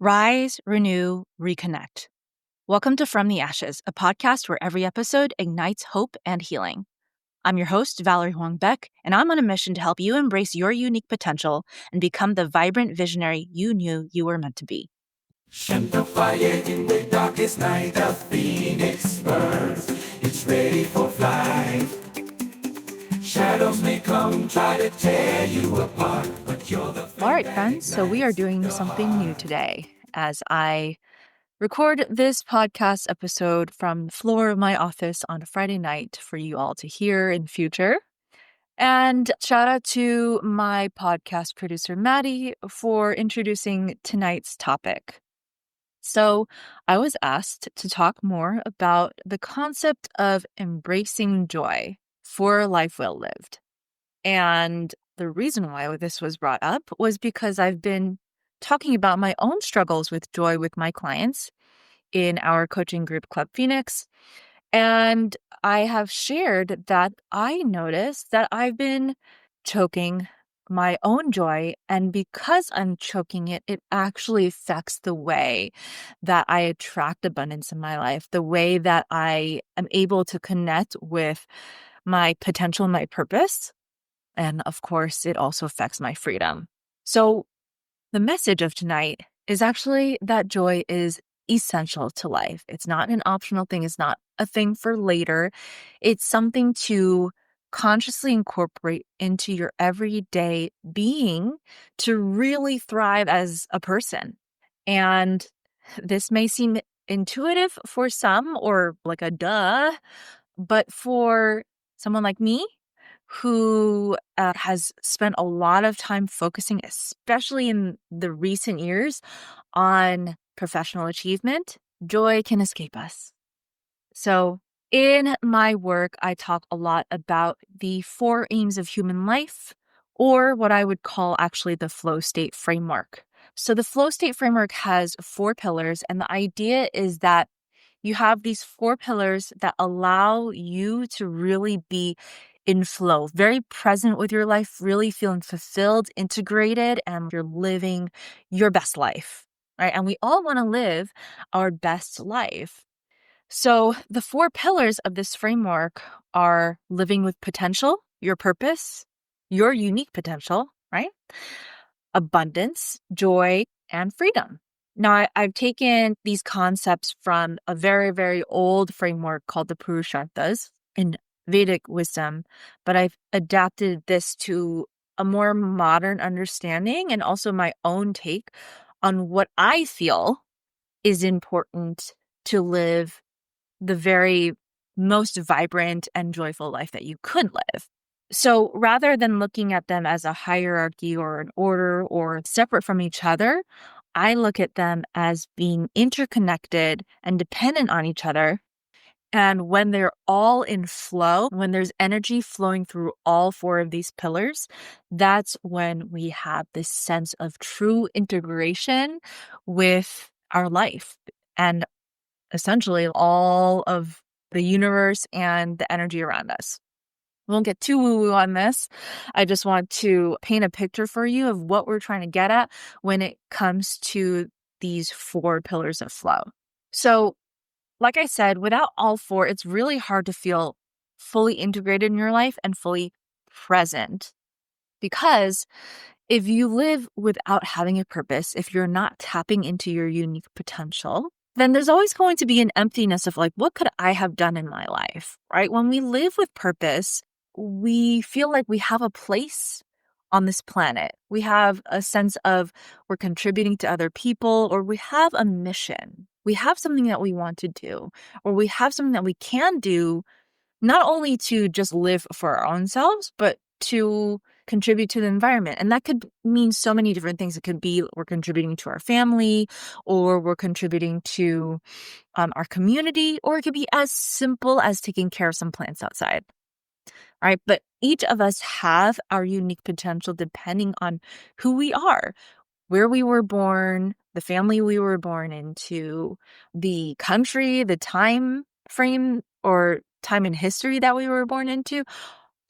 Rise, renew, reconnect. Welcome to From the Ashes, a podcast where every episode ignites hope and healing. I'm your host, Valerie Huang Beck, and I'm on a mission to help you embrace your unique potential and become the vibrant visionary you knew you were meant to be. And the fire in the darkest night, the phoenix burns. It's ready for flight. Shadows may come, try to tear you apart, but you're the All right, friends, so we are doing something new today as I record this podcast episode from the floor of my office on a Friday night for you all to hear in future. And shout out to my podcast producer, Maddie, for introducing tonight's topic. So I was asked to talk more about the concept of embracing joy for a life well lived. And the reason why this was brought up was because I've been talking about my own struggles with joy with my clients in our coaching group, Club Phoenix. And I have shared that I noticed that I've been choking my own joy. And because I'm choking it, it actually affects the way that I attract abundance in my life, the way that I am able to connect with my potential and my purpose. And of course, it also affects my freedom. So the message of tonight is actually that joy is essential to life. It's not an optional thing. It's not a thing for later. It's something to consciously incorporate into your everyday being to really thrive as a person. And this may seem intuitive for some or like a duh, but for someone like me, who has spent a lot of time focusing, especially in the recent years, on professional achievement, joy can escape us. So in my work, I talk a lot about the 4 aims of human life, or what I would call actually the Flowstate Framework. So the Flowstate Framework has 4 pillars, and the idea is that you have these 4 pillars that allow you to really be in flow, very present with your life, really feeling fulfilled, integrated, and you're living your best life, right? And we all want to live our best life. So the 4 pillars of this framework are living with potential, your purpose, your unique potential, right? Abundance, joy, and freedom. Now, I've taken these concepts from a very, very old framework called the Purusharthas in Vedic wisdom, but I've adapted this to a more modern understanding and also my own take on what I feel is important to live the very most vibrant and joyful life that you could live. So rather than looking at them as a hierarchy or an order or separate from each other, I look at them as being interconnected and dependent on each other. And when they're all in flow, when there's energy flowing through all 4 of these pillars, that's when we have this sense of true integration with our life and essentially all of the universe and the energy around us. We won't get too woo-woo on this. I just want to paint a picture for you of what we're trying to get at when it comes to these 4 pillars of flow. So, like I said, without all 4, it's really hard to feel fully integrated in your life and fully present. Because if you live without having a purpose, if you're not tapping into your unique potential, then there's always going to be an emptiness of like, what could I have done in my life, right? When we live with purpose, we feel like we have a place on this planet. We have a sense of we're contributing to other people, or we have a mission. We have something that we want to do, or we have something that we can do, not only to just live for our own selves, but to contribute to the environment. And that could mean so many different things. It could be we're contributing to our family, or we're contributing to our community, or it could be as simple as taking care of some plants outside. All right. But each of us have our unique potential depending on who we are, where we were born, the family we were born into, the country, the time frame or time in history that we were born into.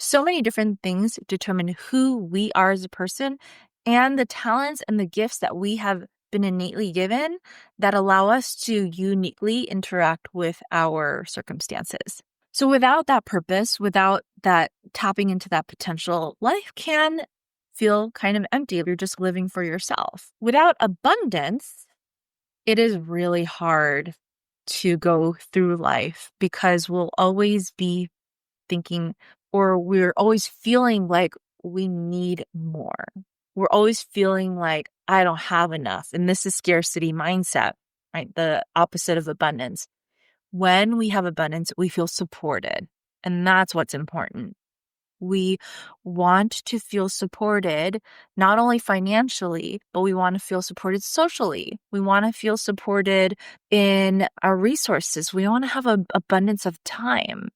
So many different things determine who we are as a person and the talents and the gifts that we have been innately given that allow us to uniquely interact with our circumstances. So without that purpose, without that tapping into that potential, life can feel kind of empty if you're just living for yourself. Without abundance, it is really hard to go through life because we'll always be thinking, or we're always feeling like we need more. We're always feeling like I don't have enough. And this is scarcity mindset, right? The opposite of abundance. When we have abundance, we feel supported. And that's what's important. We want to feel supported, not only financially, but we want to feel supported socially. We want to feel supported in our resources. We want to have an abundance of time.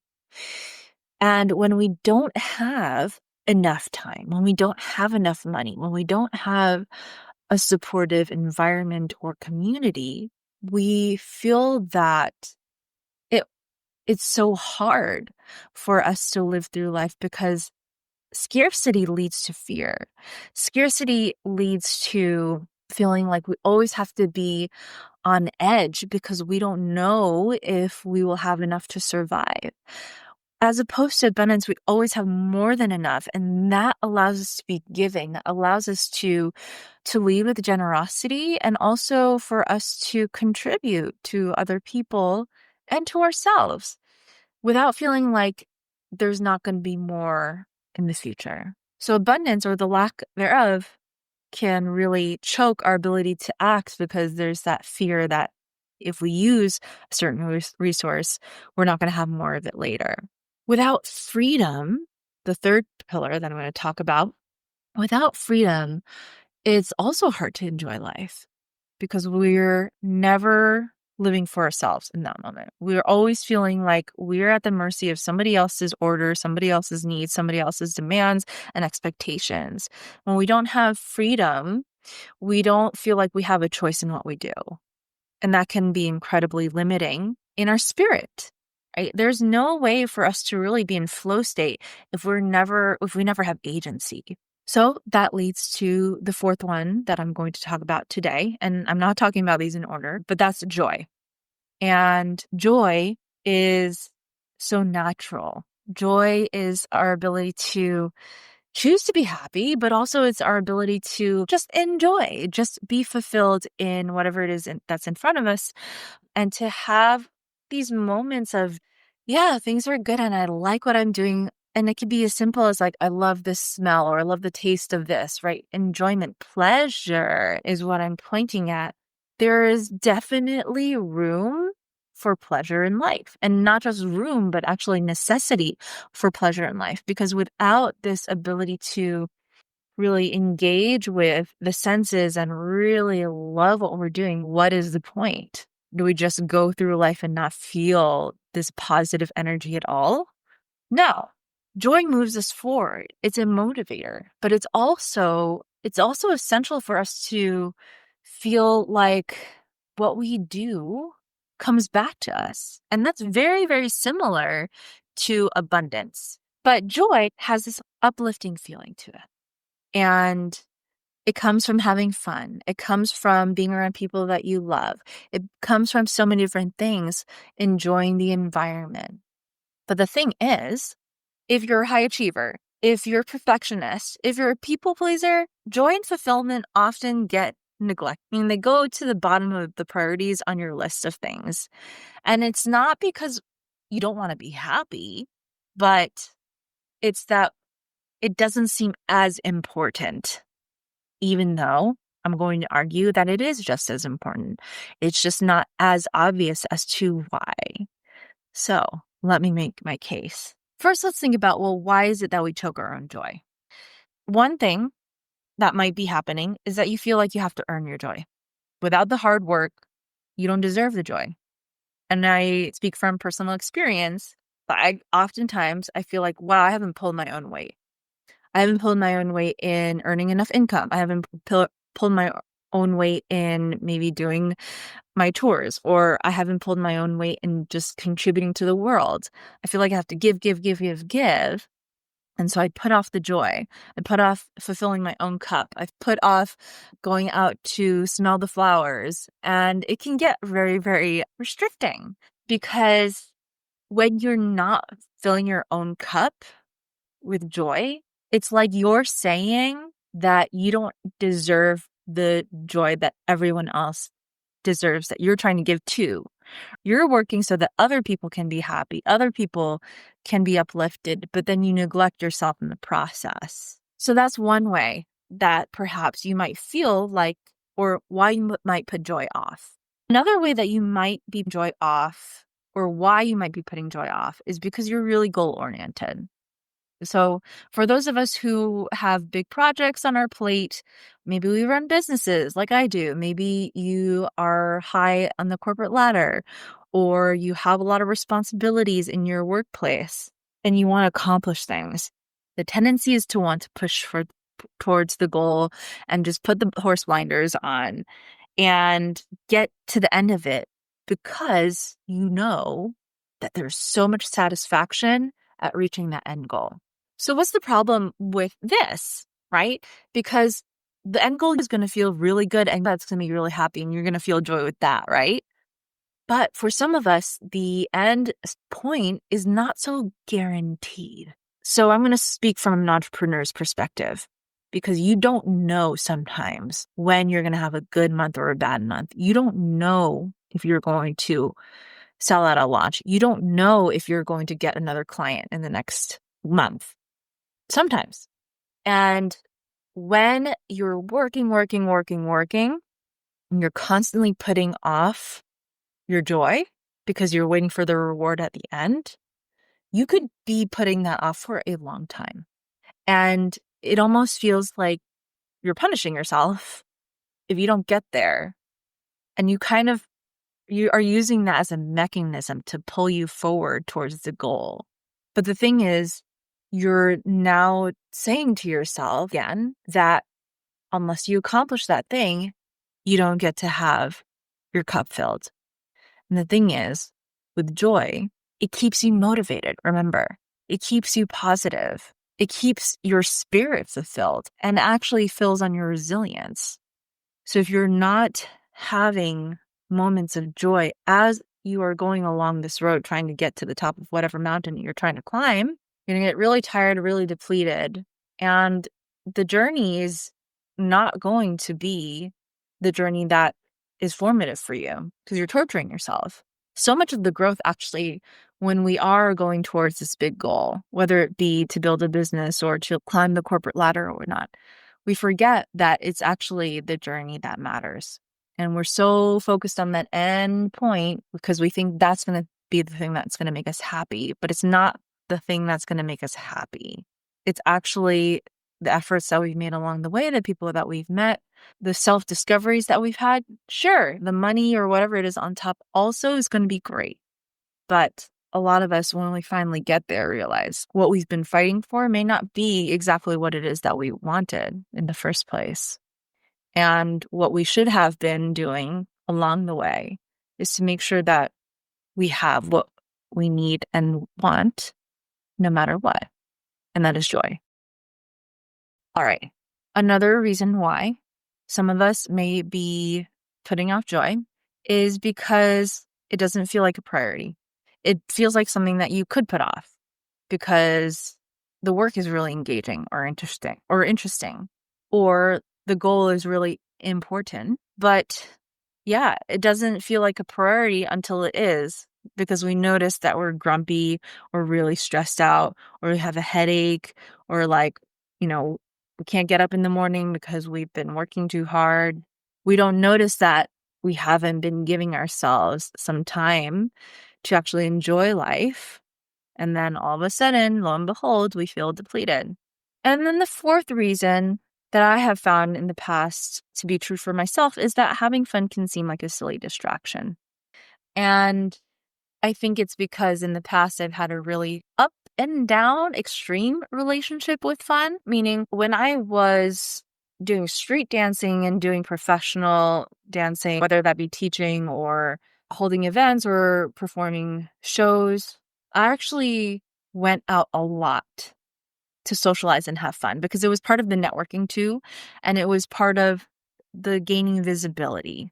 And when we don't have enough time, when we don't have enough money, when we don't have a supportive environment or community, we feel that it it's so hard for us to live through life because scarcity leads to fear. Scarcity leads to feeling like we always have to be on edge because we don't know if we will have enough to survive. As opposed to abundance, we always have more than enough. And that allows us to be giving, that allows us to lead with generosity and also for us to contribute to other people and to ourselves without feeling like there's not going to be more in the future. So abundance or the lack thereof can really choke our ability to act because there's that fear that if we use a certain resource, we're not going to have more of it later. Without freedom, the third pillar that I'm going to talk about, without freedom, it's also hard to enjoy life because we're never living for ourselves in that moment. We're always feeling like we're at the mercy of somebody else's orders, somebody else's needs, somebody else's demands and expectations. When we don't have freedom, we don't feel like we have a choice in what we do. And that can be incredibly limiting in our spirit. Right? There's no way for us to really be in flow state if we never have agency. So that leads to the fourth one that I'm going to talk about today. And I'm not talking about these in order, but that's joy. And joy is so natural. Joy is our ability to choose to be happy, but also it's our ability to just enjoy, just be fulfilled in whatever it is that's in front of us, and to have these moments of, yeah, things are good and I like what I'm doing. And it could be as simple as like, I love this smell or I love the taste of this, right? Enjoyment, pleasure is what I'm pointing at. There is definitely room for pleasure in life, and not just room, but actually necessity for pleasure in life. Because without this ability to really engage with the senses and really love what we're doing, what is the point? Do we just go through life and not feel this positive energy at all? No. Joy moves us forward. It's a motivator, but it's also essential for us to feel like what we do comes back to us. And that's very, very similar to abundance. But joy has this uplifting feeling to it. And it comes from having fun. It comes from being around people that you love. It comes from so many different things, enjoying the environment. But the thing is, if you're a high achiever, if you're a perfectionist, if you're a people pleaser, joy and fulfillment often get neglected. I mean, they go to the bottom of the priorities on your list of things. And it's not because you don't want to be happy, but it's that it doesn't seem as important, even though I'm going to argue that it is just as important. It's just not as obvious as to why. So let me make my case. First, let's think about, well, why is it that we choke our own joy? One thing that might be happening is that you feel like you have to earn your joy. Without the hard work, you don't deserve the joy. And I speak from personal experience, but oftentimes I feel like, wow, I haven't pulled my own weight. I haven't pulled my own weight in earning enough income. I haven't pulled my own weight in maybe doing my tours, or I haven't pulled my own weight in just contributing to the world. I feel like I have to give. And so I put off the joy. I put off fulfilling my own cup. I've put off going out to smell the flowers. And it can get very, very restricting because when you're not filling your own cup with joy, it's like you're saying that you don't deserve the joy that everyone else deserves, that you're trying to give to. You're working so that other people can be happy, other people can be uplifted, but then you neglect yourself in the process. So that's one way that perhaps you might feel like, or why you might put joy off. Another way that you might be joy off, or why you might be putting joy off, is because you're really goal oriented. So for those of us who have big projects on our plate, maybe we run businesses like I do. Maybe you are high on the corporate ladder, or you have a lot of responsibilities in your workplace and you want to accomplish things. The tendency is to want to push towards the goal and just put the horse blinders on and get to the end of it because you know that there's so much satisfaction at reaching that end goal. So what's the problem with this, right? Because the end goal is going to feel really good and that's going to be really happy and you're going to feel joy with that, right? But for some of us, the end point is not so guaranteed. So I'm going to speak from an entrepreneur's perspective because you don't know sometimes when you're going to have a good month or a bad month. You don't know if you're going to sell at a launch. You don't know if you're going to get another client in the next month. Sometimes. And when you're working, and you're constantly putting off your joy because you're waiting for the reward at the end, you could be putting that off for a long time. And it almost feels like you're punishing yourself if you don't get there. And you are using that as a mechanism to pull you forward towards the goal. But the thing is, you're now saying to yourself again that unless you accomplish that thing, you don't get to have your cup filled. And the thing is, with joy, it keeps you motivated. Remember, it keeps you positive. It keeps your spirit fulfilled and actually fills on your resilience. So if you're not having moments of joy as you are going along this road trying to get to the top of whatever mountain you're trying to climb, you're going to get really tired, really depleted. And the journey is not going to be the journey that is formative for you because you're torturing yourself. So much of the growth actually, when we are going towards this big goal, whether it be to build a business or to climb the corporate ladder or whatnot, we forget that it's actually the journey that matters. And we're so focused on that end point because we think that's going to be the thing that's going to make us happy, but it's not the thing that's going to make us happy. It's actually the efforts that we've made along the way, the people that we've met, the self-discoveries that we've had. Sure, the money or whatever it is on top also is going to be great. But a lot of us, when we finally get there, realize what we've been fighting for may not be exactly what it is that we wanted in the first place. And what we should have been doing along the way is to make sure that we have what we need and want no matter what. And that is joy. All right. Another reason why some of us may be putting off joy is because it doesn't feel like a priority. It feels like something that you could put off because the work is really engaging or interesting, or the goal is really important. But yeah, it doesn't feel like a priority until it is, because we notice that we're grumpy or really stressed out or we have a headache or we can't get up in the morning because we've been working too hard. We don't notice that we haven't been giving ourselves some time to actually enjoy life. And then all of a sudden, lo and behold, we feel depleted. And then the fourth reason that I have found in the past to be true for myself is that having fun can seem like a silly distraction. And I think it's because in the past I've had a really up and down extreme relationship with fun, meaning when I was doing street dancing and doing professional dancing, whether that be teaching or holding events or performing shows, I actually went out a lot. to socialize and have fun because it was part of the networking too. And it was part of the gaining visibility.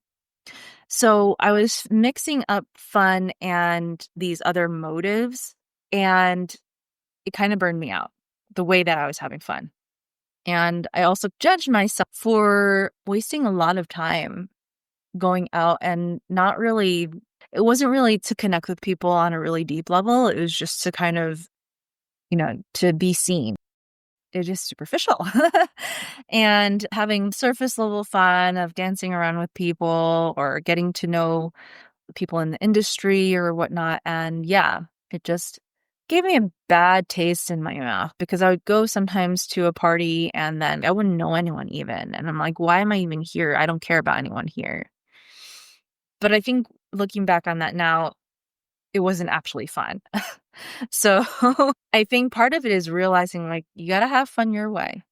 So I was mixing up fun and these other motives, and it kind of burned me out the way that I was having fun. And I also judged myself for wasting a lot of time going out and not really, it wasn't really to connect with people on a really deep level. It was just to kind of, to be seen. It was just superficial. And having surface level fun of dancing around with people or getting to know people in the industry or whatnot. And yeah, it just gave me a bad taste in my mouth because I would go sometimes to a party and then I wouldn't know anyone even. And I'm like, why am I even here? I don't care about anyone here. But I think looking back on that now, it wasn't actually fun. So I think part of it is realizing like you got to have fun your way.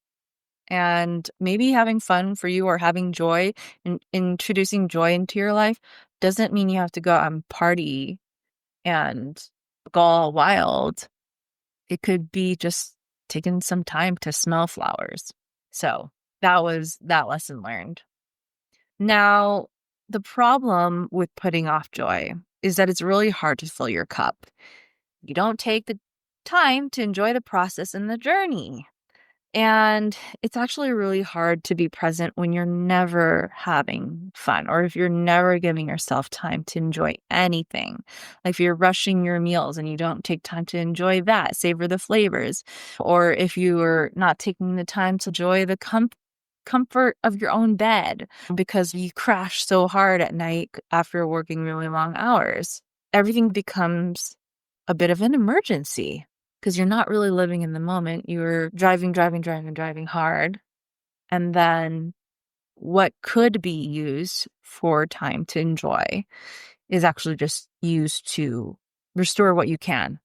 And maybe having fun for you or having joy and introducing joy into your life doesn't mean you have to go out and party and go all wild. It could be just taking some time to smell flowers. So that was that lesson learned. Now, the problem with putting off joy is that it's really hard to fill your cup. You don't take the time to enjoy the process and the journey. And it's actually really hard to be present when you're never having fun or if you're never giving yourself time to enjoy anything. Like if you're rushing your meals and you don't take time to enjoy that, savor the flavors, or if you are not taking the time to enjoy the comfort of your own bed because you crash so hard at night after working really long hours. Everything becomes a bit of an emergency because you're not really living in the moment. You're driving hard. And then what could be used for time to enjoy is actually just used to restore what you can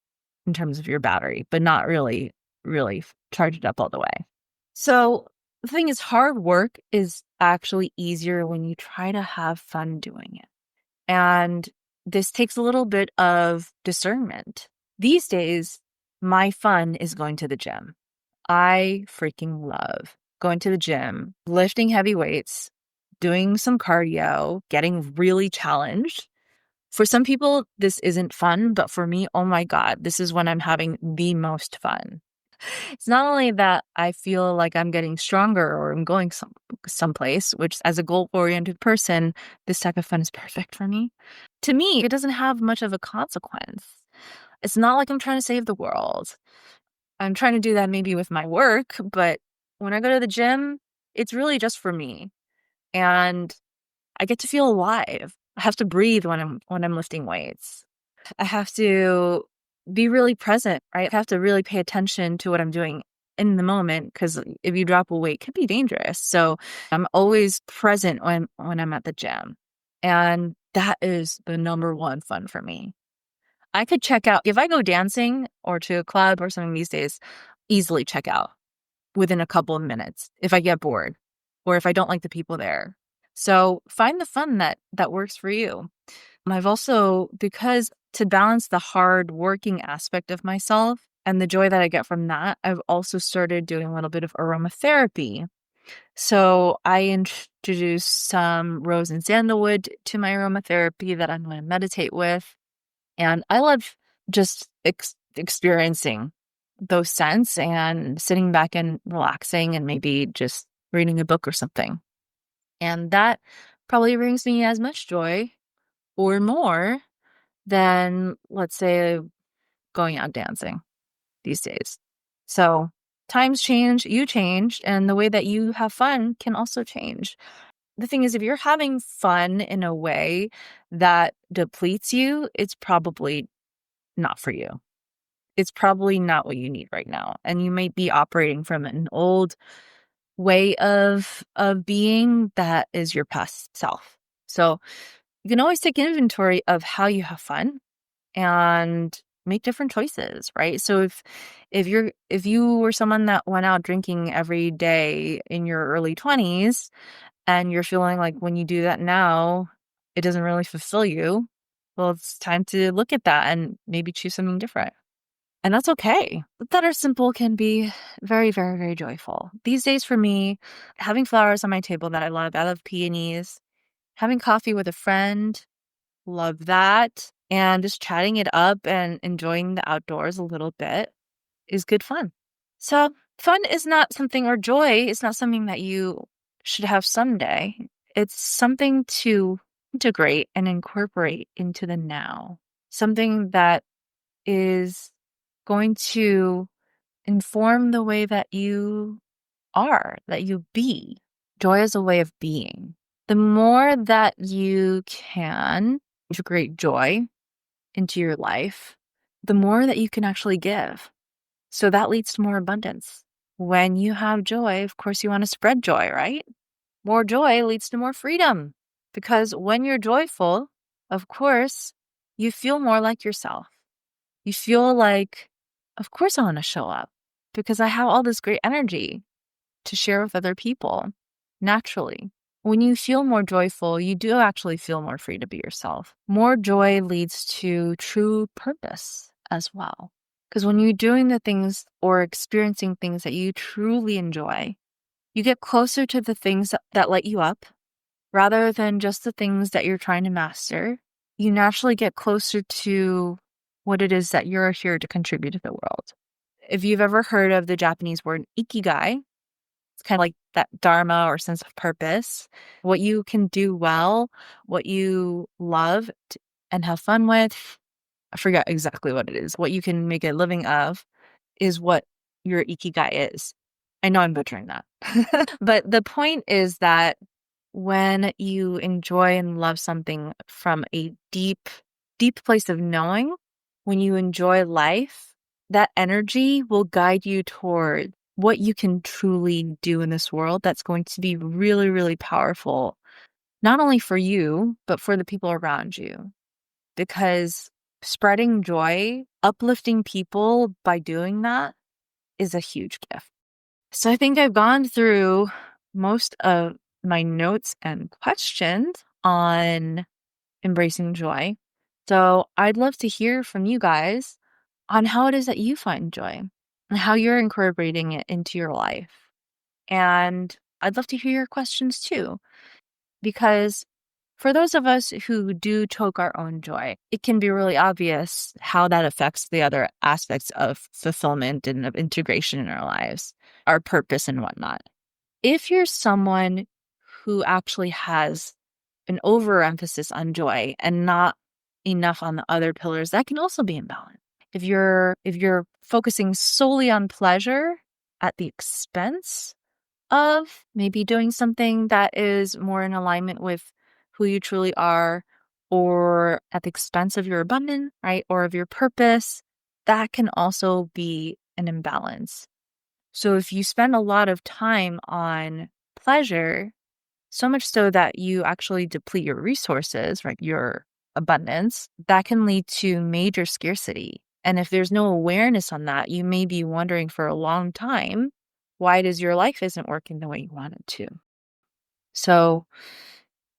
in terms of your battery, but not really, really charge it up all the way. So the thing is, hard work is actually easier when you try to have fun doing it. And this takes a little bit of discernment. These days, my fun is going to the gym. I freaking love going to the gym, lifting heavy weights, doing some cardio, getting really challenged. For some people, this isn't fun, but for me, oh my God, this is when I'm having the most fun. It's not only that I feel like I'm getting stronger or I'm going someplace, which as a goal-oriented person, this type of fun is perfect for me. To me, it doesn't have much of a consequence. It's not like I'm trying to save the world. I'm trying to do that maybe with my work, but when I go to the gym, it's really just for me. And I get to feel alive. I have to breathe when I'm lifting weights. I have to be really present, right? I have to really pay attention to what I'm doing in the moment because if you drop a weight, it can be dangerous. So I'm always present when I'm at the gym. And that is the number one fun for me. I could check out if I go dancing or to a club or something these days, easily check out within a couple of minutes if I get bored or if I don't like the people there. So find the fun that works for you. I've also, because to balance the hard working aspect of myself and the joy that I get from that, I've also started doing a little bit of aromatherapy. So I introduced some rose and sandalwood to my aromatherapy that I'm going to meditate with. And I love just experiencing those scents and sitting back and relaxing and maybe just reading a book or something. And that probably brings me as much joy or more than, let's say, going out dancing these days. So times change, you change, and the way that you have fun can also change. The thing is, if you're having fun in a way that depletes you, it's probably not for you. It's probably not what you need right now. And you might be operating from an old way of being that is your past self. So you can always take inventory of how you have fun and make different choices, right? So if you were someone that went out drinking every day in your early 20s and you're feeling like when you do that now, it doesn't really fulfill you, well, it's time to look at that and maybe choose something different. And that's okay. That are simple can be very, very, very joyful. These days for me, having flowers on my table that I love peonies, having coffee with a friend, love that, and just chatting it up and enjoying the outdoors a little bit is good fun. So fun is not something, or joy is not something that you should have someday. It's something to integrate and incorporate into the now. Something that is going to inform the way that you are, that you be. Joy is a way of being. The more that you can integrate joy into your life, the more that you can actually give. So that leads to more abundance. When you have joy, of course, you want to spread joy, right? More joy leads to more freedom, because when you're joyful, of course, you feel more like yourself. You feel like, of course, I want to show up because I have all this great energy to share with other people naturally. When you feel more joyful, you do actually feel more free to be yourself. More joy leads to true purpose as well. Because when you're doing the things or experiencing things that you truly enjoy, you get closer to the things that light you up rather than just the things that you're trying to master. You naturally get closer to what it is that you're here to contribute to the world. If you've ever heard of the Japanese word ikigai, it's kind of like that dharma or sense of purpose, what you can do well, what you love and have fun with. I forget exactly what it is. What you can make a living of is what your ikigai is. I know I'm butchering that. But the point is that when you enjoy and love something from a deep, deep place of knowing, when you enjoy life, that energy will guide you toward what you can truly do in this world that's going to be really, really powerful, not only for you, but for the people around you. Because spreading joy, uplifting people by doing that is a huge gift. So I think I've gone through most of my notes and questions on embracing joy. So I'd love to hear from you guys on how it is that you find joy and how you're incorporating it into your life. And I'd love to hear your questions too, because for those of us who do choke our own joy, it can be really obvious how that affects the other aspects of fulfillment and of integration in our lives, our purpose and whatnot. If you're someone who actually has an overemphasis on joy and not enough on the other pillars, that can also be imbalanced. If you're focusing solely on pleasure at the expense of maybe doing something that is more in alignment with who you truly are, or at the expense of your abundance, right? Or of your purpose, that can also be an imbalance. So if you spend a lot of time on pleasure, so much so that you actually deplete your resources, right? Your abundance, that can lead to major scarcity. And if there's no awareness on that, you may be wondering for a long time why it is your life isn't working the way you want it to. So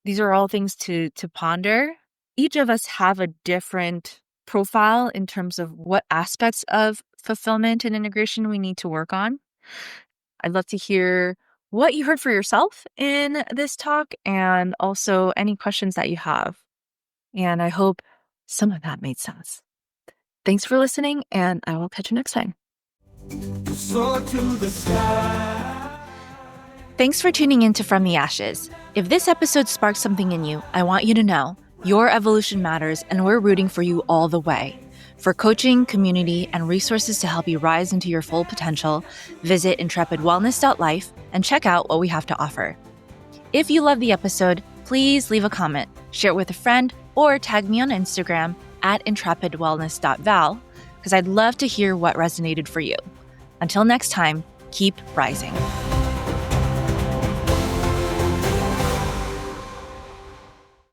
these are all things to ponder. Each of us have a different profile in terms of what aspects of fulfillment and integration we need to work on. I'd love to hear what you heard for yourself in this talk and also any questions that you have. And I hope some of that made sense. Thanks for listening, and I will catch you next time. Soar to the sky. Thanks for tuning in to From the Ashes. If this episode sparked something in you, I want you to know your evolution matters, and we're rooting for you all the way. For coaching, community, and resources to help you rise into your full potential, visit intrepidwellness.life and check out what we have to offer. If you love the episode, please leave a comment, share it with a friend, or tag me on Instagram at intrepidwellness.val, because I'd love to hear what resonated for you. Until next time, keep rising.